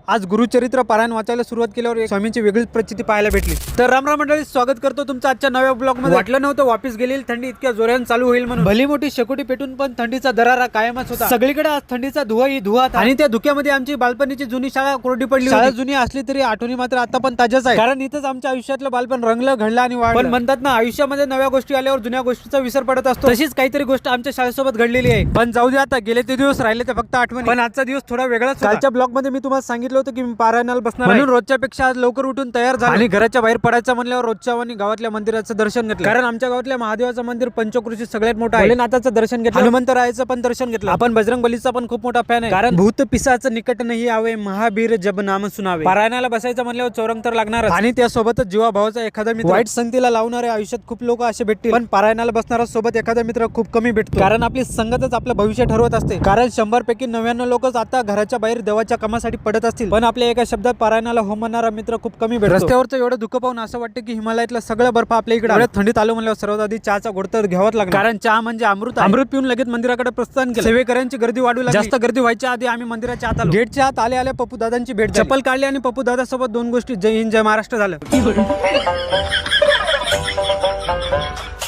आज गुरुचरित्र पारायण वाचायला सुरुवात केल्यावर स्वामींची वेगळीच प्रचिती पाहायला भेटली। तर राम मंडळी, स्वागत करतो तुमचं आजच्या नव्या ब्लॉग मध्ये। वाटलं नव्हतं वापस गेलेली थंडी इतक्या जोराने चालू होईल म्हणून। भली मोठी शेकोटी पेटून पण थंडीचा दरारा कायमच होता। सगळीकडे आज थंडीचा धुवा आणि त्या धुक्यामध्ये आमची बालपणीची जुनी शाळा कोरडी पडली। शाळा जुनी असली तरी आठवणी मात्र आता पण ताज्याच आहे, कारण इथंच आमच्या आयुष्यातलं बालपण रंगलं, घडलं आणि वाढलं। पण म्हणतात ना, आयुष्यामध्ये नव्या गोष्टी आल्यावर जुन्या गोष्टीचा विसर पडत असतो। तशीच काहीतरी गोष्ट आमच्या शाळेसोबत घडलेली आहे। पण जाऊ दे, आता गेले ते दिवस राहिले ते फक्त आठवणी। पण आजचा दिवस थोडा वेगळाच। कालच्या ब्लॉग मध्ये मी तुम्हाला सांगितलं होतं की मी पारायणाला बसणार म्हणून रोजच्या पेक्षा आज लवकर उठून तयार झालो आणि घराच्या बाहेर पडायचं म्हणल्यावर रोजच्या आणि गावातल्या मंदिराचं दर्शन घेतलं। कारण आमच्या गावातल्या महादेवाचं मंदिर पंचक्रोशीत सगळ्यात मोठं आहे। भोलेनाथाचं दर्शन घेतलं, हनुमंतरायाचं पण दर्शन घेतलं। आपण बजरंग बलीचा पण खूप मोठा फॅन आहे, कारण भूत पिशाच निकट नाही आवे, महाबीर जब नाम सुनावे। पारायणाला बसायचं म्हणल्यावर चौरंग तर लागणार आणि त्यासोबतच जीवाभावाचा एखादा मित्र। वाईट संगतीला लावणारे आयुष्यात खूप लोक असे भेटतील, पण पारायणाला बसणारा सोबत एखादा मित्र खूप कमी भेटतो, कारण आपली संगतच आपलं भविष्य ठरवत असते। कारण 100 पैकी 99 लोकच आता घराच्या बाहेर देवाच्या कामासाठी पडत असतील, पण आपल्या एका शब्दात पारायणाला हो म्हणणारा मित्र खूप कमी भेटतो। रस्त्यावरचं एवढं दुःख पाहून असं वाटतं की हिमालयातलं सगळं बर्फ आपल्या इकडे थंडीत आलो म्हणल्यावर सर्वात आधी चहाचा घोट तर घ्यावाच लागला, कारण चहा म्हणजे अमृत। अमृत पिऊन लगेच मंदिराकडे प्रस्थान केलं। सेवेकऱ्यांची गर्दी वाढू लागली। जास्त गर्दी व्हायच्या आधी आम्ही मंदिराच्या आत आलो। गेटच्या आत आल्या पप्पू दादांची भेट, चप्पल काढली आणि पप्पू दादा सोबत 2 गोष्टी, जय हिंद जय महाराष्ट्र झालं।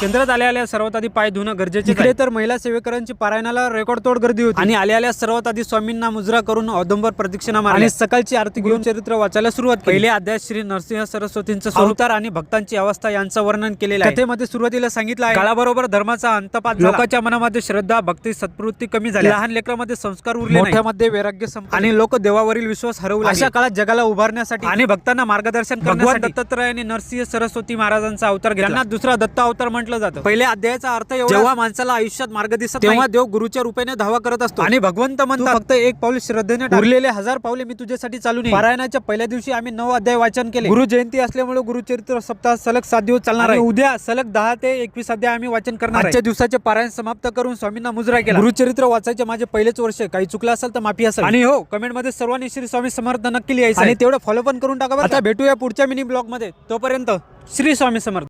केंद्रात आल्या सर्वात आधी पाय धुणं गरजेचे। इकडे तर महिला सेवेकरांची पारायणाला रेकॉर्ड तोड गर्दी होती आणि आल्या सर्वात आधी स्वामींना मुजरा करून औदंबर प्रदक्षिणा मारली आणि सकाळची आरती घेऊन चरित्र वाचायला सुरुवात केली। पहिले अध्याय श्री नरसिंह सरस्वतींचं अवतार आणि भक्तांची अवस्था यांचं वर्णन केलेलं आहे। कथेमध्ये सुरुवातीला सांगितलं आहे, काळाबरोबर धर्माचा अंतपात झाला, लोकांच्या मनामध्ये श्रद्धा भक्ती सत्प्रवृत्ती कमी झाली, लहान लेकरांमध्ये संस्कार उरले नाही, मोठ्यामध्ये वैराग्य संपले आणि लोक देवावरील विश्वास हरवू लागले। अशा काळात जगाला उभारण्यासाठी आणि भक्तांना मार्गदर्शन करण्यासाठी दत्तात्रयाने नरसिंह सरस्वती महाराजांचा अवतार घेतला। त्यांना दुसरा दत्त अवतार म्हटलं जातं। पहिले अध्यायाचा अर्थ एवढा, जेव्हा माणसाला आयुष्यात मार्ग दिसत तेव्हा देव गुरुच्या रूपाने धावा करत असतो आणि भगवंत म्हणतात फक्त एक पाऊल श्रद्धेने, उरलेले 1000 पावले मी तुझ्यासाठी चालू नये। पारायणाच्या पहिल्या दिवशी आम्ही 9 अध्याय वाचन केले। गुरु जयंती असल्यामुळे गुरुचरित्र सप्ताह सलग 7 दिवस चालणार आहे। उद्या सलग 10 ते 21 अध्याय आम्ही वाचन करणार आहे। आजच्या दिवसाचे पारायण समाप्त करून स्वामींना मुजरा केला। गुरुचरित्र वाचायचे माझे पहिलेच वर्ष, काही चुकलं असेल तर माफी असेल। आणि हो, कमेंट मध्ये सर्वांनी श्री स्वामी समर्थ नक्की लिहायचं आणि तेवढं फॉलो पण करून टाका। आता भेटूया पुढच्या मिनी ब्लॉग मध्ये, तोपर्यंत श्री स्वामी समर्थ।